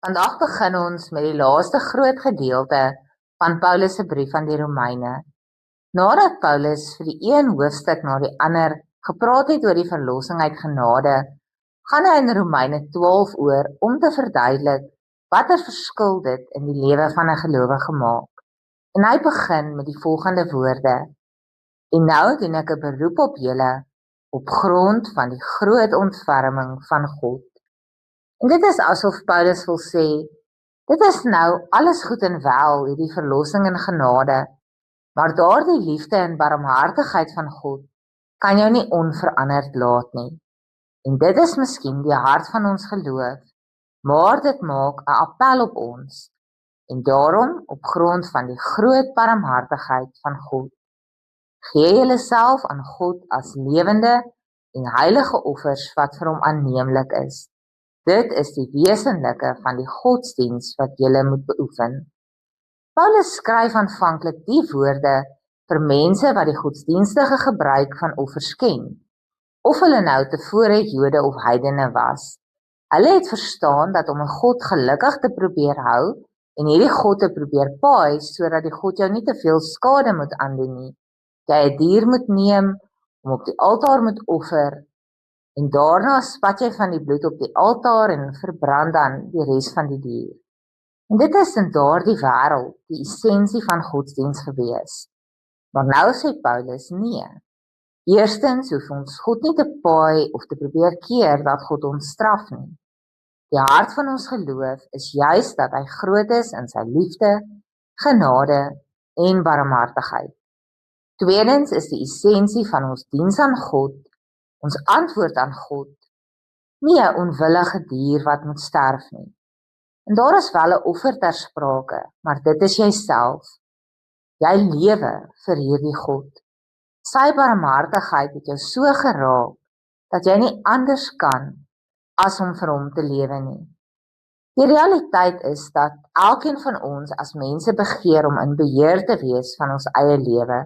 Vandag begin ons met die laaste groot gedeelte van Paulus se brief aan die Romeine. Nadat Paulus vir die een hoofstuk na die ander gepraat het oor die verlossing uit genade, gaan hy in Romeine 12 oor om te verduidelik watter verskil dit in die lewe van 'n gelowige maak. En hy begin met die volgende woorde: En nou doen ek 'n beroep op julle op grond van die groot ontferming van God. En dit is asof Paulus wil sê, dit is nou alles goed en wel, hierdie verlossing en genade, maar daardie liefde en barmhartigheid van God kan jou nie onveranderd laat nie. En dit is miskien die hart van ons geloof, maar dit maak 'n appel op ons. En daarom, op grond van die groot barmhartigheid van God, gee julleself aan God as lewende en heilige offers wat vir hom aanneemlik is. Dit is die wesenlike van die godsdiens wat julle moet beoefen. Paulus skryf aanvanklik die woorde vir mense wat die godsdienstige gebruik van offers ken, of hulle nou tevore Jode of heidene was. Hulle het verstaan dat om 'n God gelukkig te probeer hou en hierdie God te probeer paai sodat die God jou nie te veel skade moet aandoen nie, jy 'n dier moet neem, om op die altaar moet offer, en daarna spat jy van die bloed op die altaar en verbrand dan die res van die dier. En dit is in daardie wêreld die essensie van godsdiens gewees. Maar nou sê Paulus, nee. Eerstens hoef ons God nie te paai of te probeer keer dat God ons straf nie. Die hart van ons geloof is juis dat hy groot is in sy liefde, genade en barmhartigheid. Tweedens is die essensie van ons diens aan God, ons antwoord aan God, nie 'n onwillige dier wat moet sterf nie. En daar is wel 'n offer ter sprake, maar dit is jouself. Jy lewe vir hierdie God. Sy barmhartigheid het jou so geraak, dat jy nie anders kan as om vir hom te lewe nie. Die realiteit is dat elkeen van ons as mense begeer om in beheer te wees van ons eie lewe.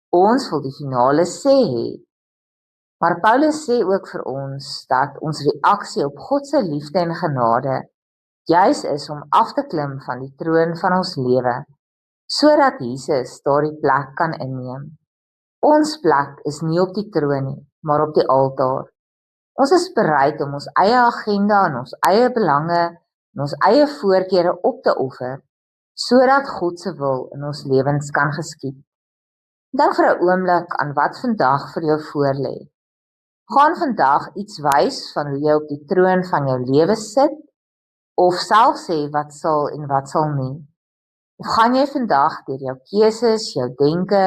Ons wil die finale sê hê. Maar Paulus sê ook vir ons dat ons reaksie op God se liefde en genade juis is om af te klim van die troon van ons lewe, sodat Jesus daardie plek kan inneem. Ons plek is nie op die troon nie, maar op die altaar. Ons is bereid om ons eie agenda en ons eie belange en ons eie voorkeure op te offer, sodat God se wil in ons lewens kan geskied. Dink vir 'n oomblik aan wat vandag vir jou voorlê. Gaan vandag iets wys van hoe jy op die troon van jou lewe sit, of self sê wat sal en wat sal nie? Of gaan jy vandag deur jou keuses, jou denke,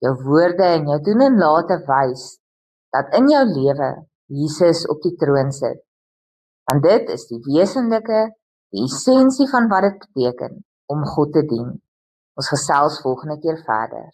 jou woorde en jou doen en late wys dat in jou lewe Jesus op die troon sit? Want dit is die wesenlike, die essensie van wat dit beteken om God te dien. Ons gesels volgende keer verder.